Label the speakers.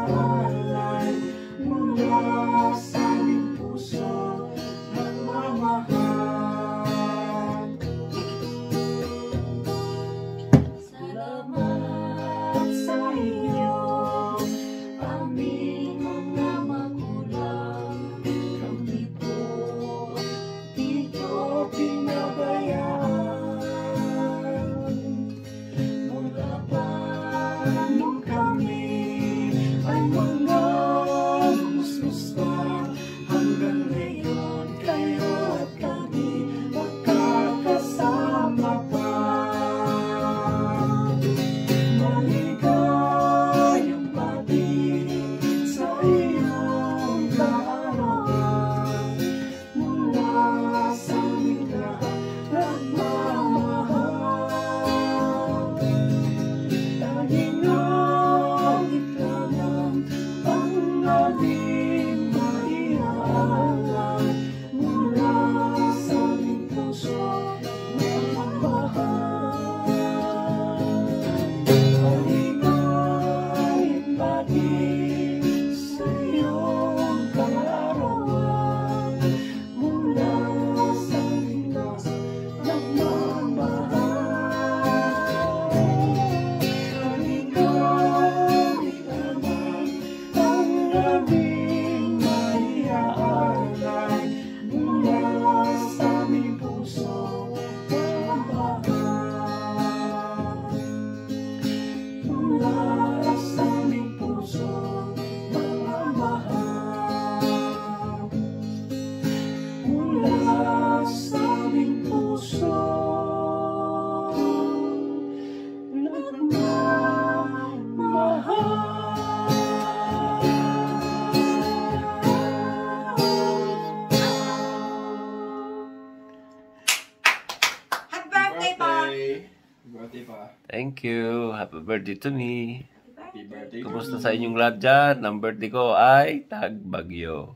Speaker 1: alay mula sa aming puso nagmamahal. Salamat sa iyo, aming mga magulang. Kami po dito pinabayaan. Mula pa nung kami ay mga gusto hanggang ngayon kayo at kami magkakasama pa. Maligayang pag-ibig sa iyong kaarawan mula sa aming lahat nagmamahal. Laging awit lamang ang aming maiaalay mula sa aming puso nagmamahal. Maligayang pag-ibig sa iyong kaarawan mula sa aming lahat nagmamahal. Maligayang lamang ang aming maiaalay mula sa aming puso nagmamahal. Mula sa aming puso nagmamahal. Mula sa aming puso
Speaker 2: Happy birthday po!
Speaker 3: Birthday pa.
Speaker 4: Thank you. Happy birthday to me.
Speaker 3: Happy birthday.
Speaker 4: Kumusta sa inyong lahat dyan? Ang birthday ko ay Tagbagyo.